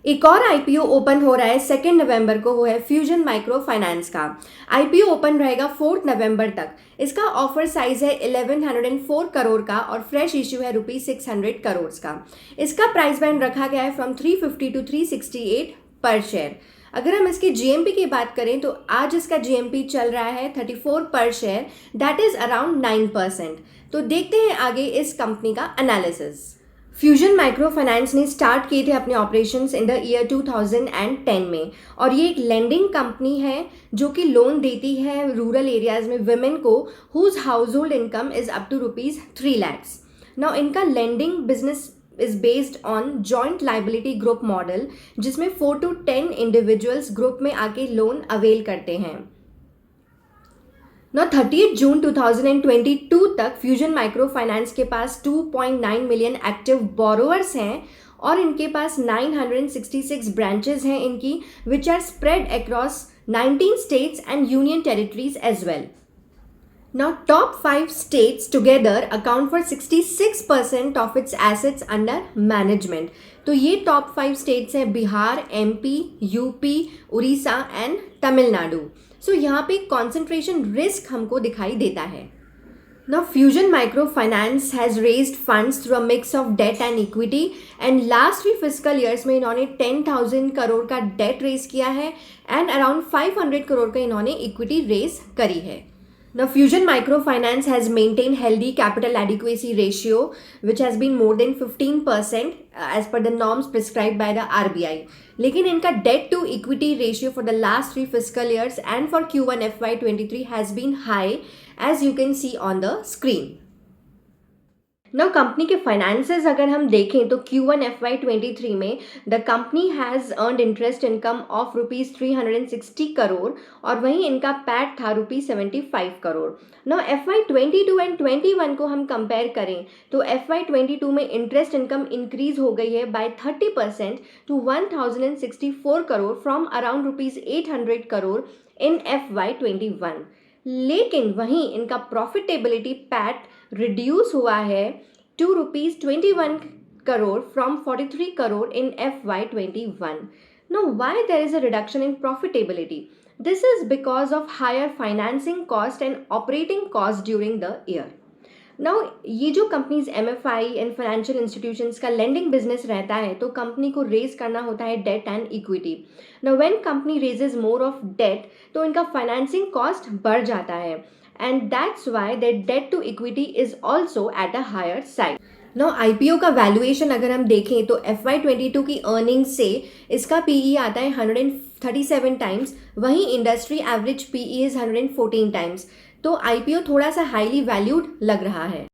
एक और IPO open हो रहा है 2 नवंबर को, वो है फ्यूजन माइक्रो फाइनेंस का। आईपीओ ओपन रहेगा 4 नवंबर तक। इसका ऑफर साइज है 1104 करोड़ का और फ्रेश इश्यू है ₹600 करोड़ का। इसका प्राइस बैंड रखा गया है फ्रॉम 350 टू 368 पर शेयर। अगर हम इसके जीएमपी की बात करें तो आज इसका जीएमपी चल रहा है 34 पर शेयर, दैट इज अराउंड 9%। तो देखते हैं आगे इस कंपनी का एनालिसिस। फ्यूजन माइक्रो फाइनेंस ने स्टार्ट किए थे अपने ऑपरेशंस इन द ईयर 2010 में, और ये एक लेंडिंग कंपनी है जो कि लोन देती है रूरल एरियाज में विमेन को whose household income is up to ₹3 lakhs। Now इनका lending business is based on joint liability group model, जिसमें 4 to 10 इंडिविजुअल्स ग्रुप में आके लोन अवेल करते हैं। Now 30 जून 2022 तक फ्यूजन माइक्रो फाइनेंस के पास 2.9 मिलियन एक्टिव बोरोवर्स हैं और इनके पास 966 ब्रांचेस हैं इनकी, which are spread across 19 states and union territories as well. Now, top 5 states together account for 66% of its assets under management. तो ये टॉप 5 स्टेट्स हैं Bihar, MP, UP, Orissa and Tamil Nadu. So यहाँ पे कॉन्सेंट्रेशन रिस्क हमको दिखाई देता है। Now, Fusion Microfinance has raised funds through a mix of debt and equity, and last 3 fiscal years में इन्होंने 10,000 करोड़ का डेट रेज किया है एंड अराउंड 500 करोड़ का इन्होंने इक्विटी रेज करी है। Now, Fusion Microfinance has maintained healthy capital adequacy ratio, which has been more than 15% as per the norms prescribed by the RBI. लेकिन इनका debt to equity ratio for the last 3 fiscal years and for Q1 FY23 has been high, as you can see on the screen. Now, company के finances अगर हम देखें तो Q1 FY23 में the company has earned interest income of ₹360 crore और वहीं इनका PAT था ₹75 करोड़। Now, FY22 एंड 21 को हम कंपेयर करें तो FY22 में इंटरेस्ट इनकम इंक्रीज हो गई है by 30% to 1064 crore from around ₹800 crore in FY21। लेकिन वहीं इनका प्रॉफिटेबिलिटी पैट रिड्यूस हुआ है to ₹21 crore from 43 crore in FY21. Now, why there is a reduction in profitability? This is because of higher financing cost and operating cost during the year. Now, ये जो companies MFI and financial institutions का lending business रहता है तो company को raise करना होता है debt and equity. Now when company raises more of debt तो इनका फाइनेंसिंग कॉस्ट बढ़ जाता है and that's why that debt to equity is also at a higher side. Now IPO का वैल्यूएशन अगर हम देखें तो FY22 की अर्निंग्स से इसका पीई आता है 137 टाइम्स, वहीं industry average PE is 114 times. तो आईपीओ थोड़ा सा हाईली वैल्यूड लग रहा है।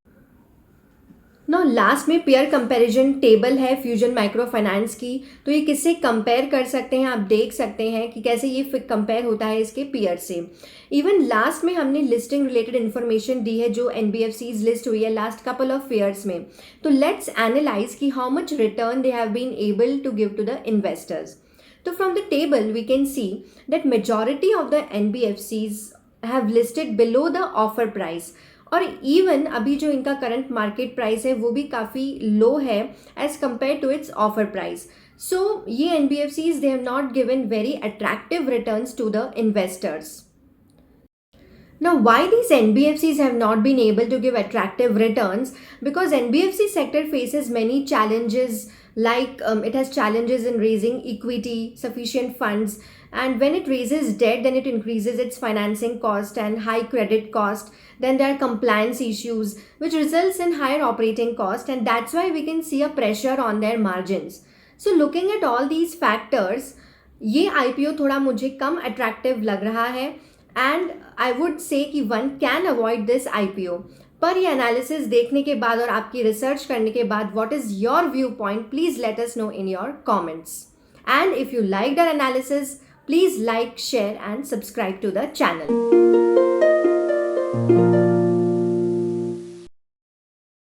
नाउ लास्ट में पेयर कंपैरिजन टेबल है फ्यूजन माइक्रो फाइनेंस की, तो ये किससे कंपेयर कर सकते हैं, आप देख सकते हैं कि कैसे ये कंपेयर होता है इसके पेयर से। इवन लास्ट में हमने लिस्टिंग रिलेटेड इन्फॉर्मेशन दी है जो एनबीएफसीज लिस्ट हुई है लास्ट कपल ऑफ ईयर्स में। तो लेट्स एनालाइज कि how much return they have been able to give to the investors. तो from the table we can see that majority of the NBFCs have listed below the offer price, और even अभी जो इनका current market price है वो भी काफ़ी low है as compared to its offer price. So ये NBFCs they have not given very attractive returns to the investors. Now, why these NBFCs have not been able to give attractive returns? Because NBFC sector faces many challenges, like it has challenges in raising equity, sufficient funds, and when it raises debt, then it increases its financing cost and high credit cost. Then there are compliance issues, which results in higher operating cost, and that's why we can see a pressure on their margins. So, looking at all these factors, ये IPO थोड़ा मुझे कम attractive लग रहा है, and I would say कि one can avoid this IPO। पर ये analysis देखने के बाद और आपकी रिसर्च करने के बाद what is your view point, please let us know in your comments. And if you like that analysis, please like, share and subscribe to the channel.